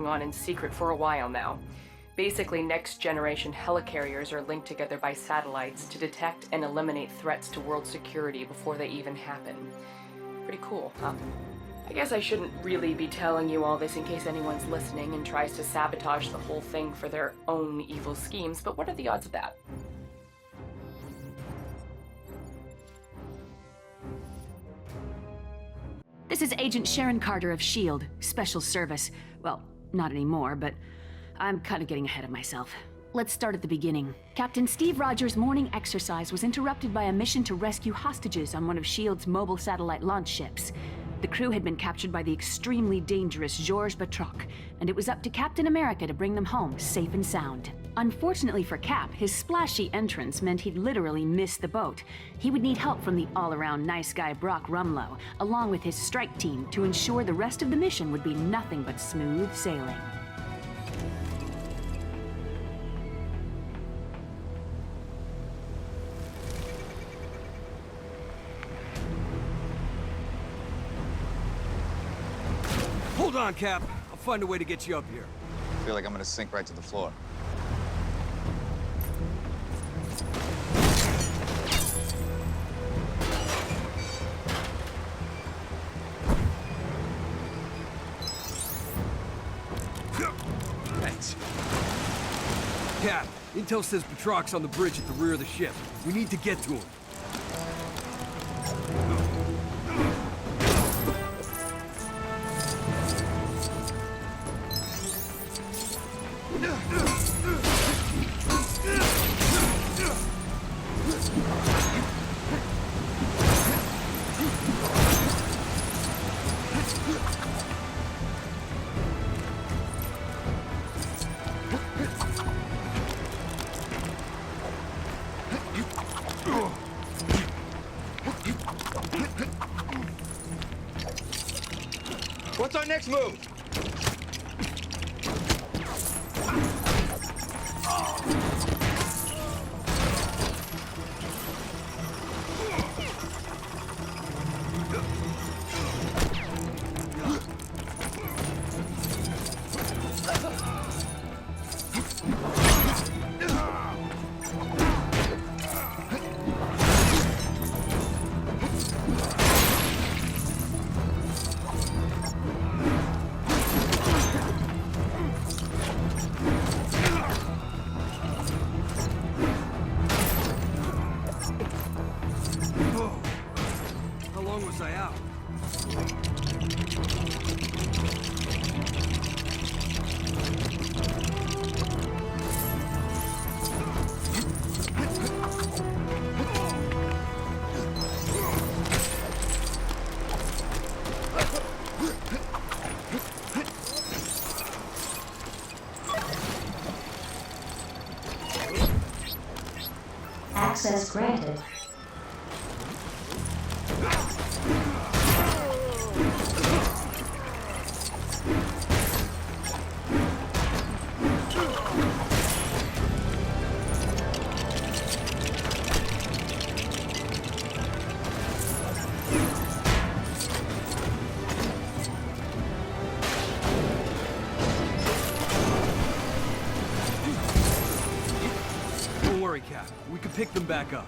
on in secret for a while now. Basically, next-generation helicarriers are linked together by satellites to detect and eliminate threats to world security before they even happen. Pretty cool, huh? I guess I shouldn't really be telling you all this in case anyone's listening and tries to sabotage the whole thing for their own evil schemes, but what are the odds of that? This is Agent Sharon Carter of S.H.I.E.L.D., Special Service. Well, not anymore, but I'm kind of getting ahead of myself. Let's start at the beginning. Captain Steve Rogers' morning exercise was interrupted by a mission to rescue hostages on one of S.H.I.E.L.D.'s mobile satellite launch ships. The crew had been captured by the extremely dangerous Georges Batroc, and it was up to Captain America to bring them home safe and sound. Unfortunately for Cap, his splashy entrance meant he'd literally miss the boat. He would need help from the all-around nice guy Brock Rumlow, along with his strike team, to ensure the rest of the mission would be nothing but smooth sailing. Hold on, Cap. I'll find a way to get you up here. I feel like I'm gonna sink right to the floor. Thanks. Cap, intel says Batroc's on the bridge at the rear of the ship. We need to get to him. What's our next move? How long was I out? Access granted. Don't worry, Cap. We can pick them back up.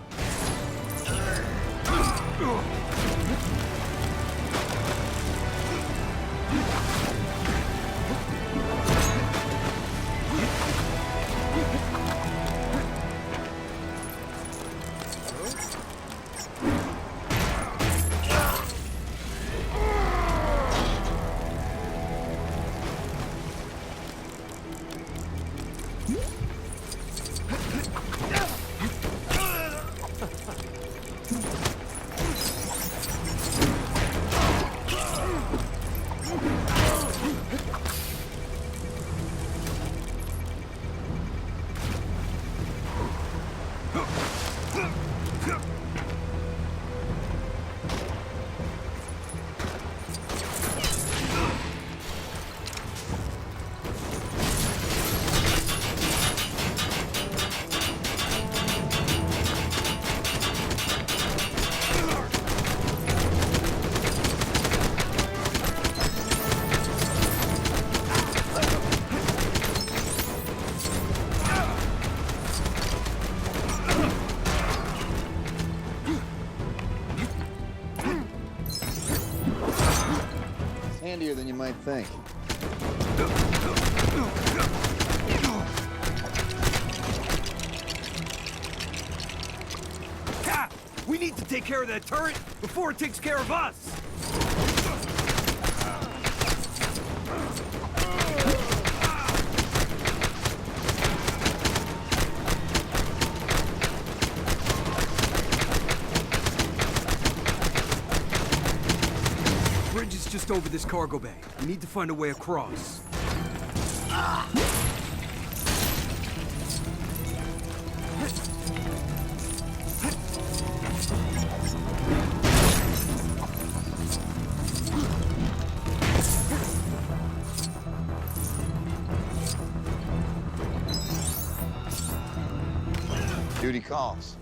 might think. Cap! We need to take care of that turret before it takes care of us! Bridge is just over this cargo bay. We need to find a way across. Duty calls.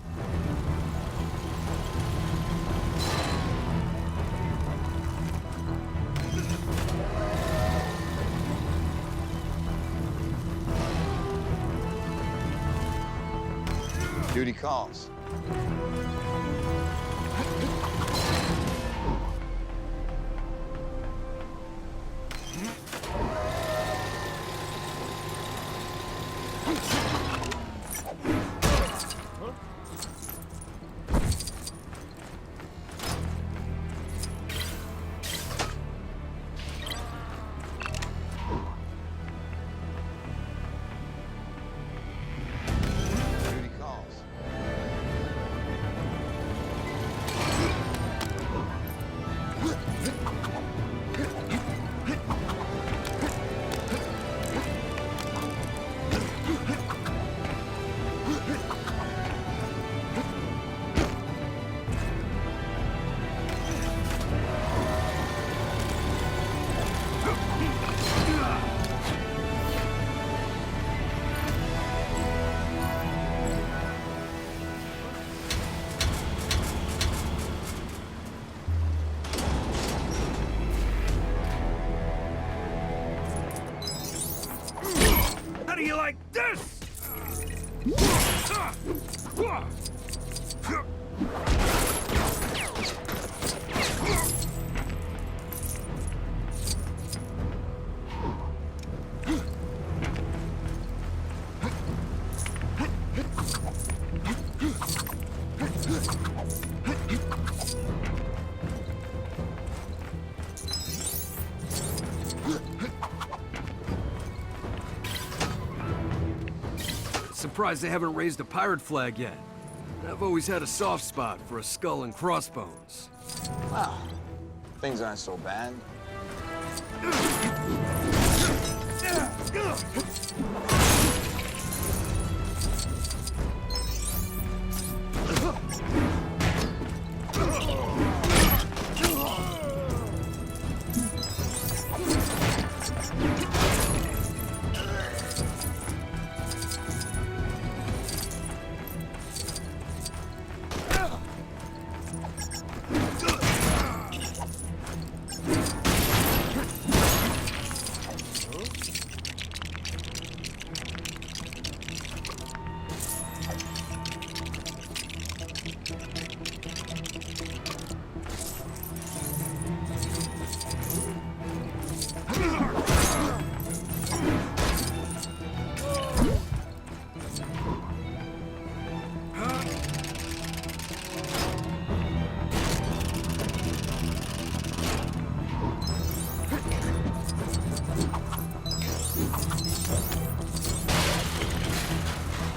Duty calls. Duty calls. How do you like this? Surprised they haven't raised a pirate flag yet. I've always had a soft spot for a skull and crossbones. Well, things aren't so bad.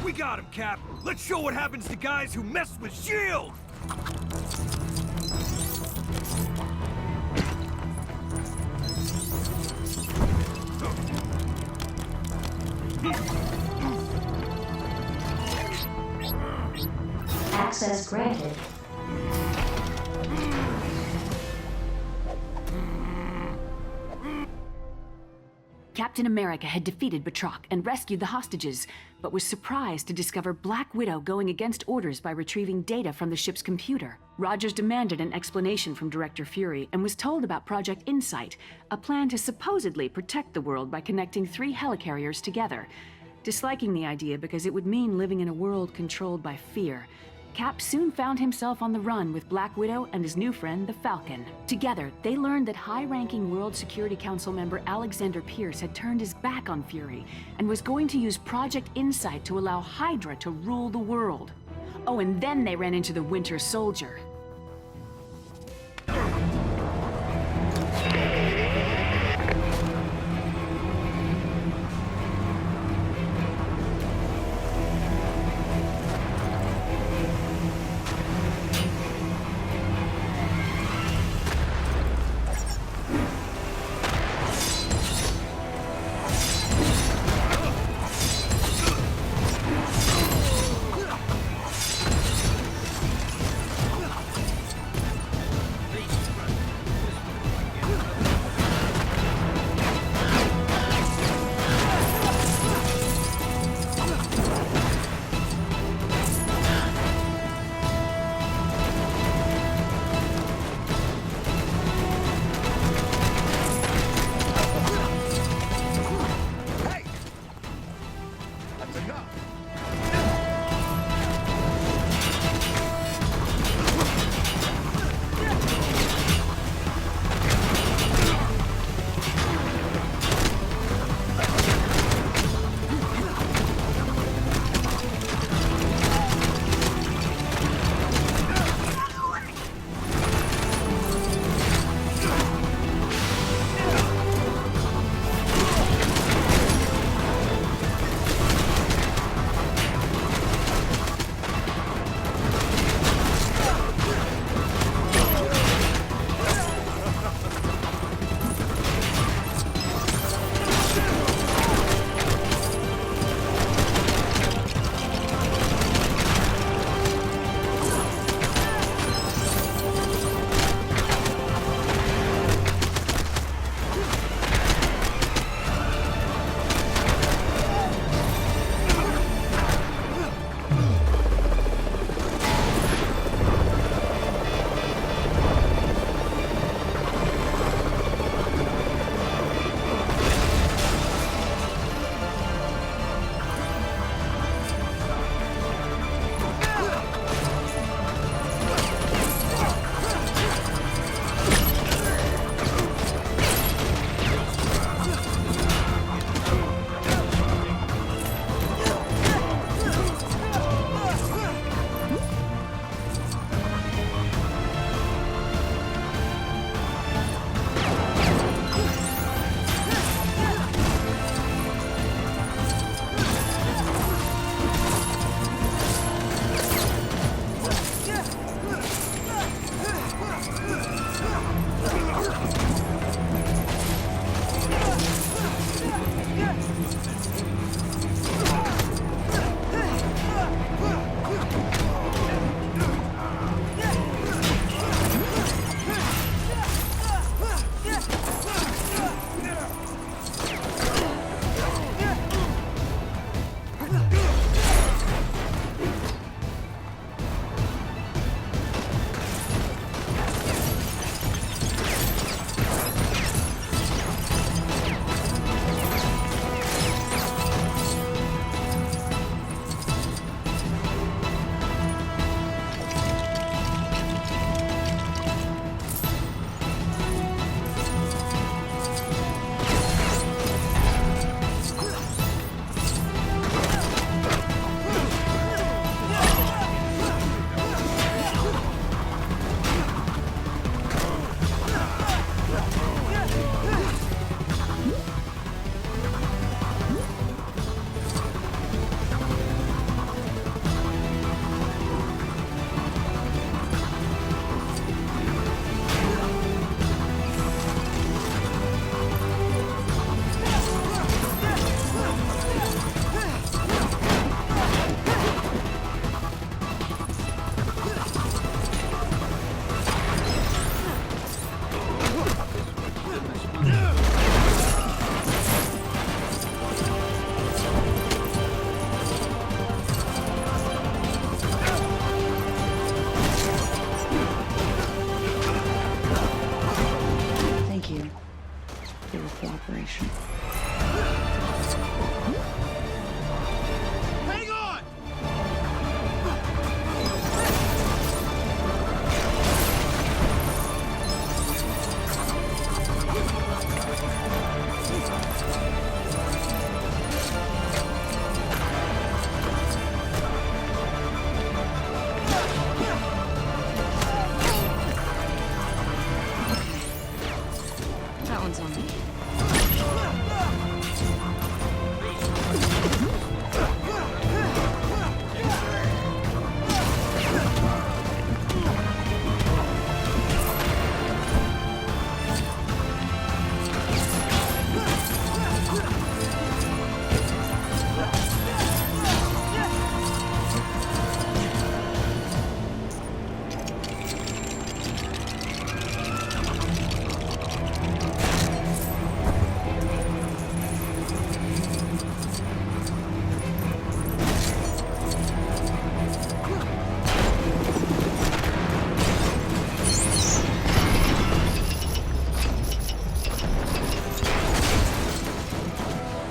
We got him, Cap! Let's show what happens to guys who mess with S.H.I.E.L.D.! Access granted. Captain America had defeated Batroc and rescued the hostages, but was surprised to discover Black Widow going against orders by retrieving data from the ship's computer. Rogers demanded an explanation from Director Fury and was told about Project Insight, a plan to supposedly protect the world by connecting 3 helicarriers together. Disliking the idea because it would mean living in a world controlled by fear, Cap soon found himself on the run with Black Widow and his new friend, the Falcon. Together, they learned that high-ranking World Security Council member Alexander Pierce had turned his back on Fury and was going to use Project Insight to allow Hydra to rule the world. Oh, and then they ran into the Winter Soldier.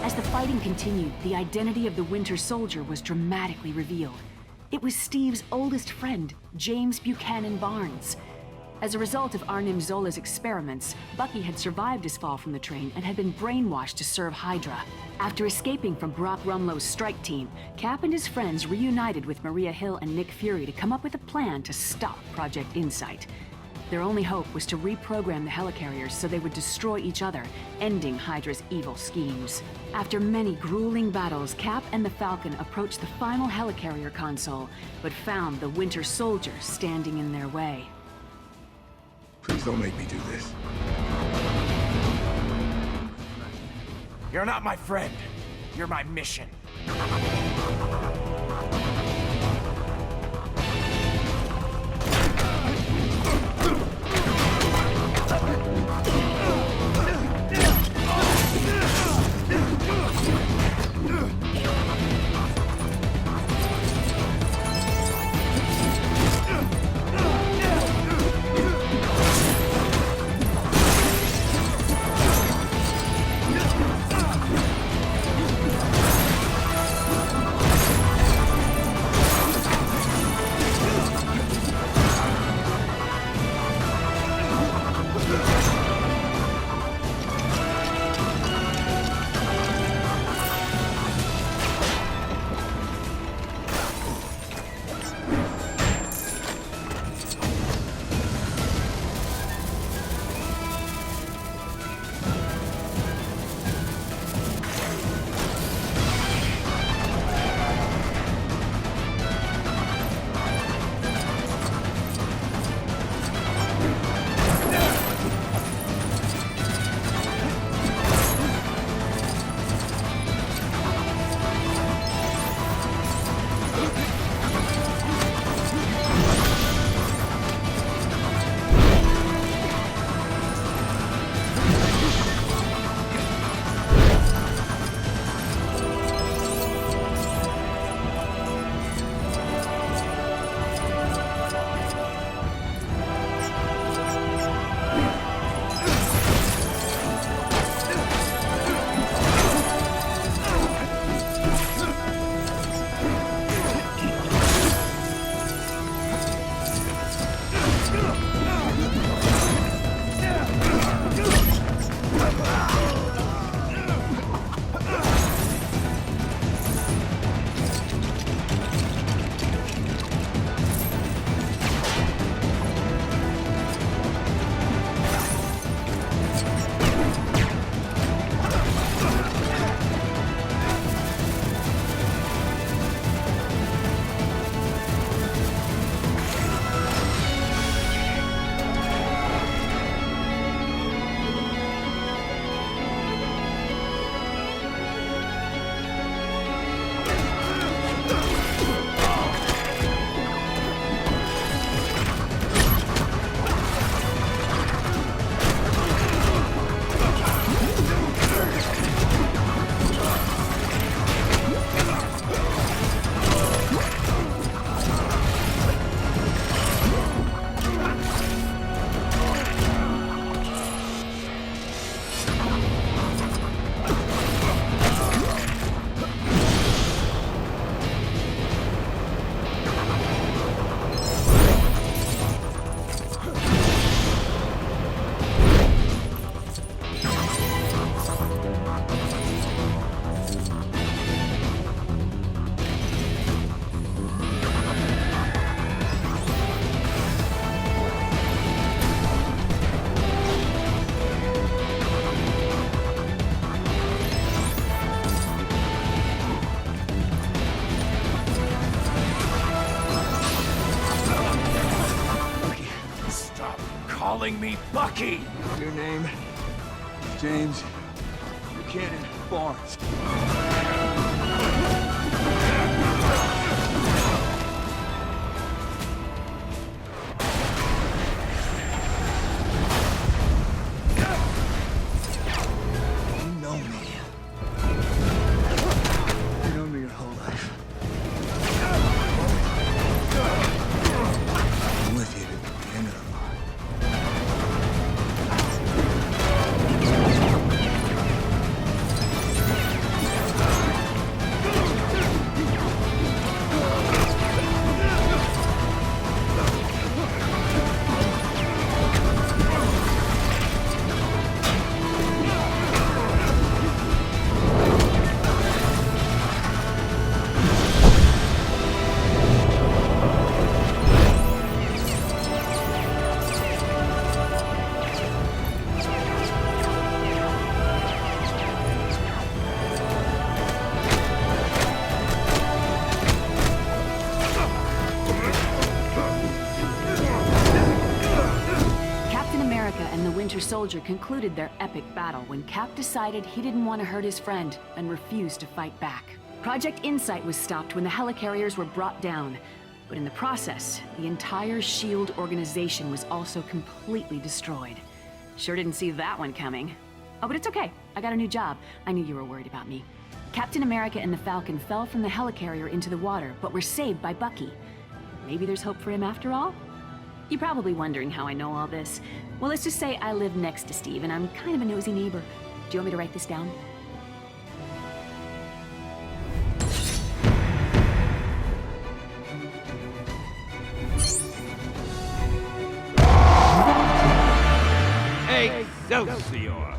As the fighting continued, the identity of the Winter Soldier was dramatically revealed. It was Steve's oldest friend, James Buchanan Barnes. As a result of Arnim Zola's experiments, Bucky had survived his fall from the train and had been brainwashed to serve Hydra. After escaping from Brock Rumlow's strike team, Cap and his friends reunited with Maria Hill and Nick Fury to come up with a plan to stop Project Insight. Their only hope was to reprogram the helicarriers so they would destroy each other, ending Hydra's evil schemes. After many grueling battles, Cap and the Falcon approached the final helicarrier console, but found the Winter Soldier standing in their way. Please don't make me do this. You're not my friend. You're my mission. calling me Bucky! Your name is James Buchanan Barnes. You know me. You know me your whole life. I'm with you to the end of the line. soldier concluded their epic battle when Cap decided he didn't want to hurt his friend and refused to fight back. Project Insight was stopped when the helicarriers were brought down, but in the process, the entire S.H.I.E.L.D. organization was also completely destroyed. Sure didn't see that one coming. Oh, but it's okay. I got a new job. I knew you were worried about me. Captain America and the Falcon fell from the helicarrier into the water, but were saved by Bucky. Maybe there's hope for him after all? You're probably wondering how I know all this. Well, let's just say I live next to Steve, and I'm kind of a nosy neighbor. Do you want me to write this down? Excelsior!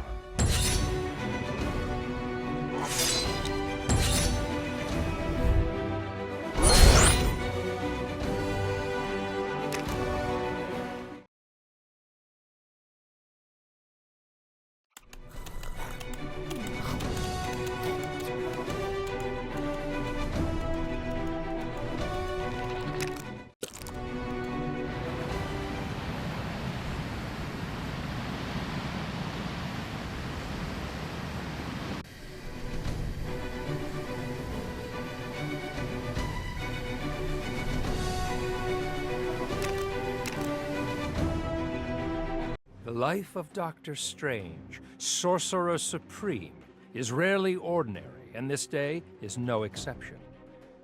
The life of Doctor Strange, Sorcerer Supreme, is rarely ordinary, and this day is no exception.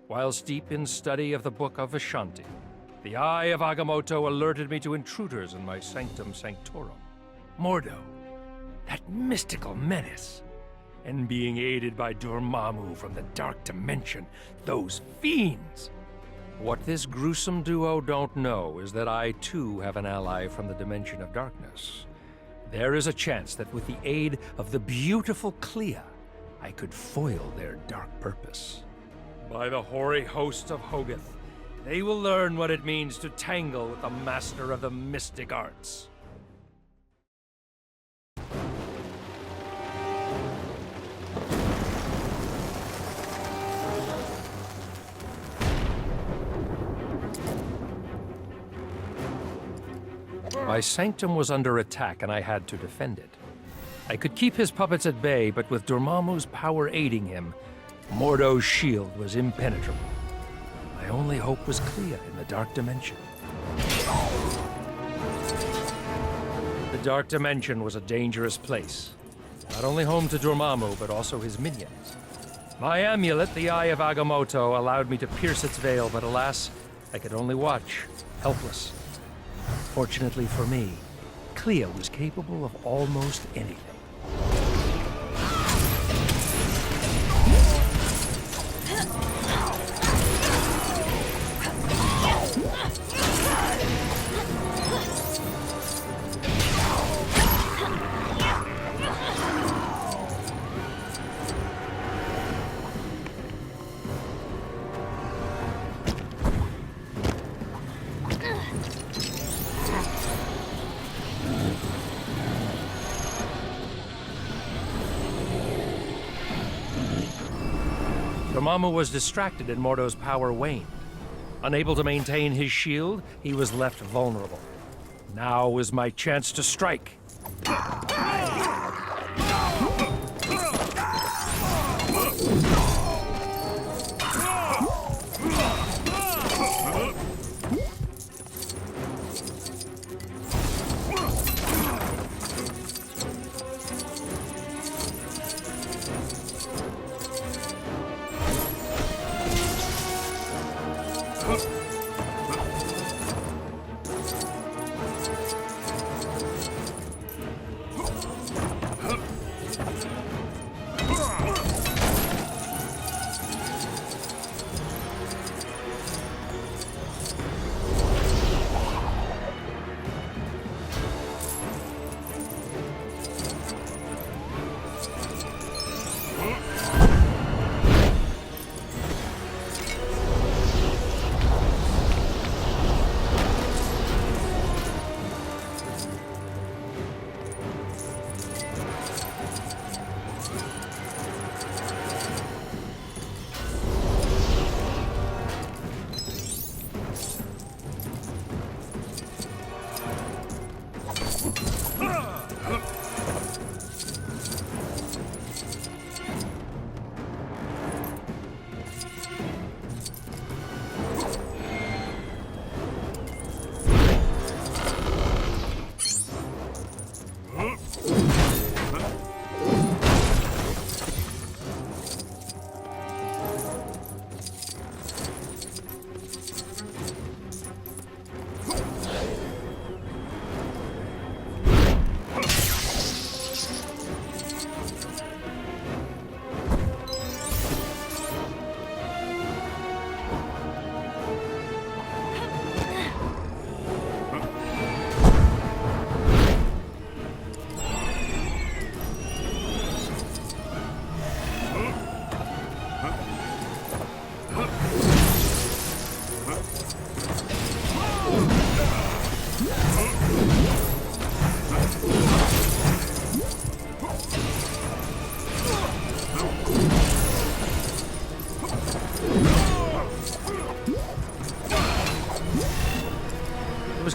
Whilst deep in study of the Book of Vishanti, the Eye of Agamotto alerted me to intruders in my Sanctum Sanctorum. Mordo, that mystical menace, and being aided by Dormammu from the Dark Dimension, those fiends! What this gruesome duo don't know is that I, too, have an ally from the Dimension of Darkness. There is a chance that with the aid of the beautiful Clea, I could foil their dark purpose. By the hoary host of Hogarth, they will learn what it means to tangle with the master of the mystic arts. My sanctum was under attack, and I had to defend it. I could keep his puppets at bay, but with Dormammu's power aiding him, Mordo's shield was impenetrable. My only hope was Clea in the Dark Dimension. The Dark Dimension was a dangerous place. Not only home to Dormammu, but also his minions. My amulet, the Eye of Agamotto, allowed me to pierce its veil, but alas, I could only watch, helpless. Fortunately for me, Clea was capable of almost anything. Dormammu was distracted and Mordo's power waned. Unable to maintain his shield, he was left vulnerable. Now was my chance to strike.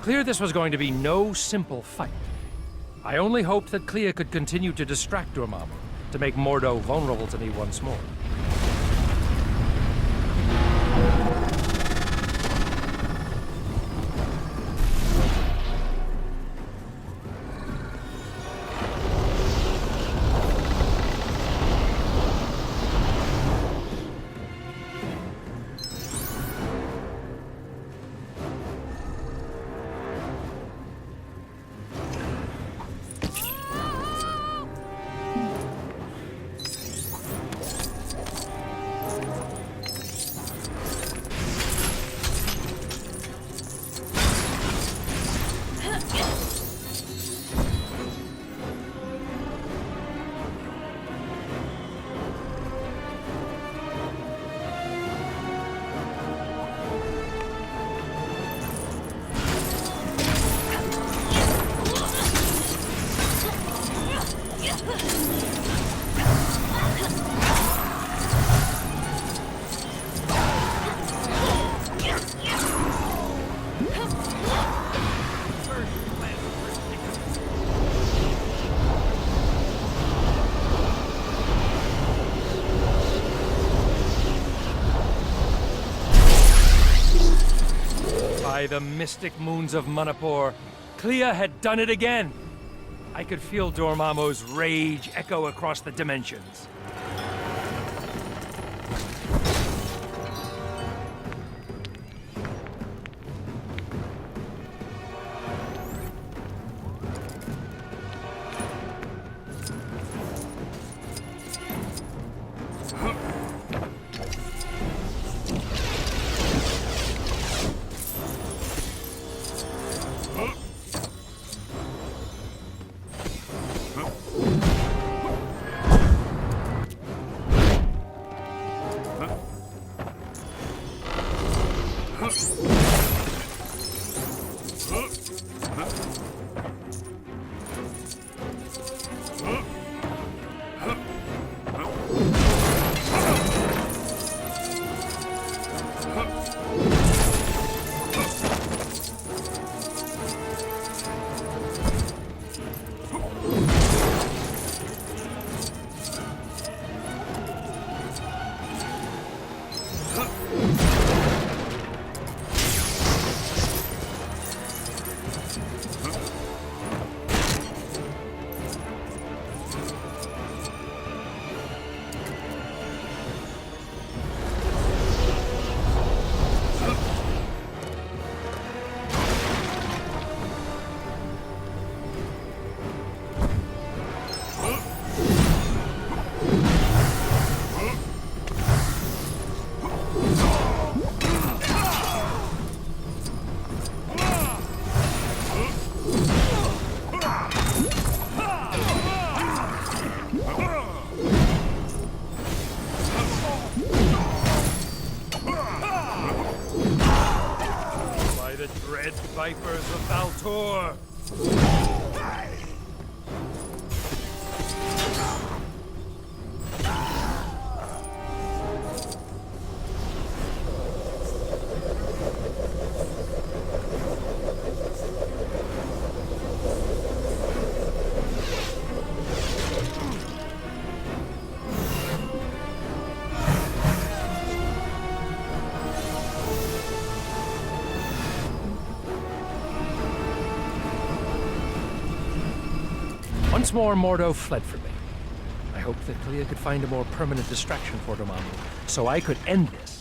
clear this was going to be no simple fight. I only hoped that Clea could continue to distract Dormammu, to make Mordo vulnerable to me once more. By the mystic moons of Manipur, Clea had done it again! I could feel Dormammu's rage echo across the dimensions. Vipers of Baltor! Once more, Mordo fled from me. I hoped that Clea could find a more permanent distraction for Dormammu, so I could end this.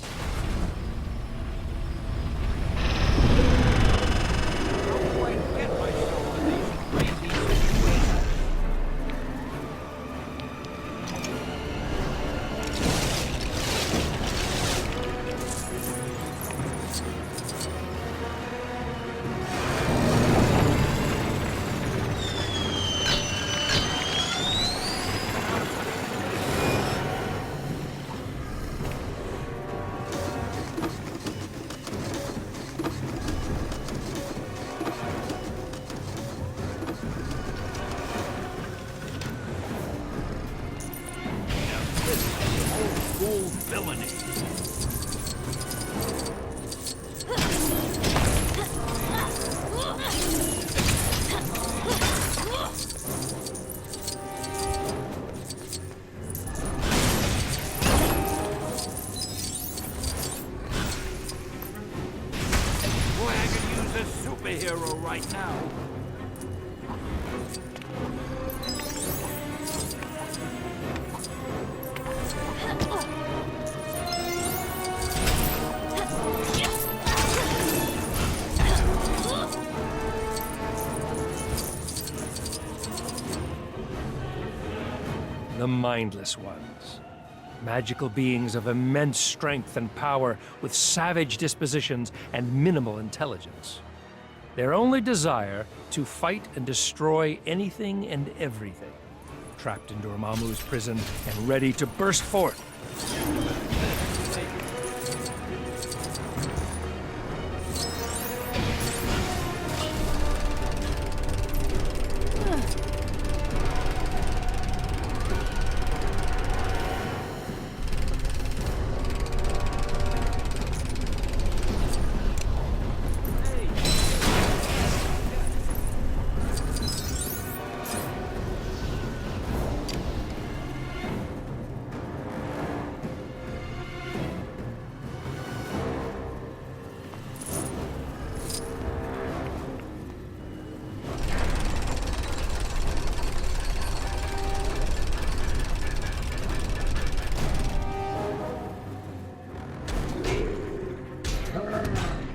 hero right now. The Mindless Ones. Magical beings of immense strength and power with savage dispositions and minimal intelligence. Their only desire to fight and destroy anything and everything. Trapped in Dormammu's prison and ready to burst forth.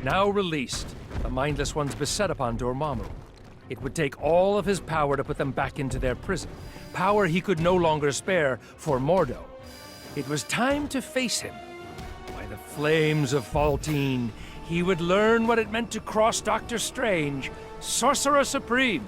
Now released, the Mindless Ones beset upon Dormammu. It would take all of his power to put them back into their prison, power he could no longer spare for Mordo. It was time to face him. By the flames of Faltine, he would learn what it meant to cross Doctor Strange, Sorcerer Supreme.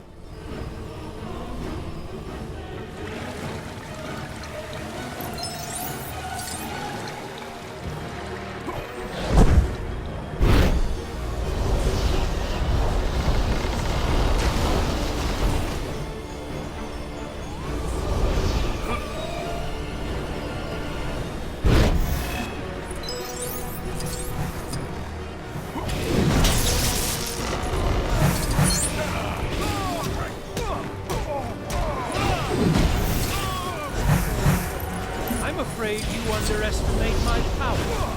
I'm afraid you underestimate my power.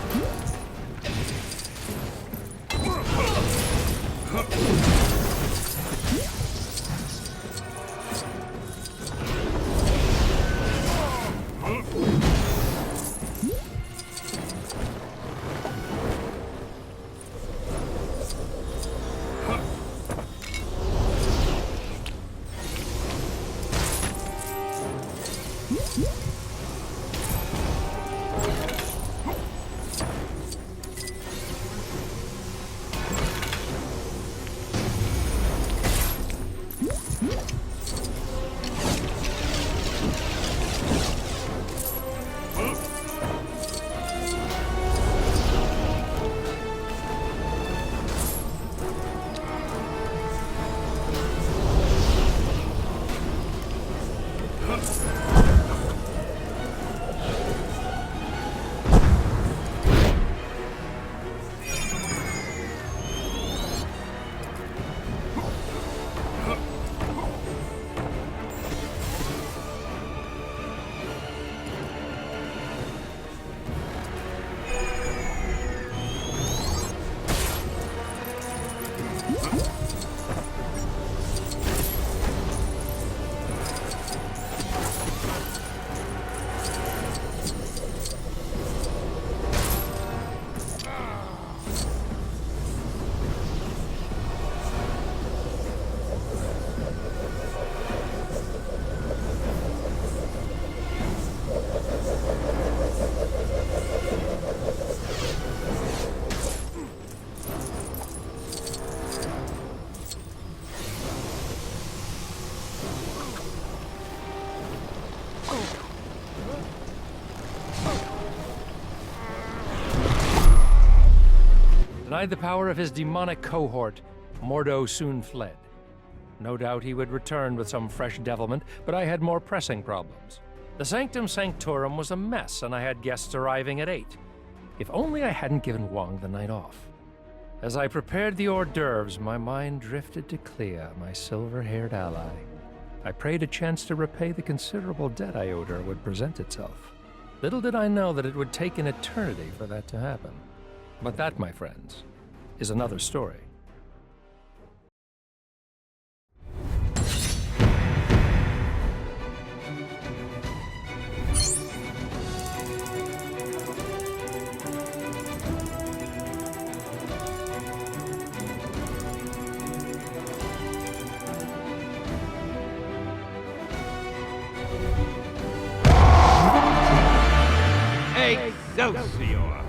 Denied the power of his demonic cohort, Mordo soon fled. No doubt he would return with some fresh devilment, but I had more pressing problems. The Sanctum Sanctorum was a mess, and I had guests arriving at 8. If only I hadn't given Wong the night off. As I prepared the hors d'oeuvres, my mind drifted to Clea, my silver-haired ally. I prayed a chance to repay the considerable debt I owed her would present itself. Little did I know that it would take an eternity for that to happen. But that, my friends, is another story. Excelsior!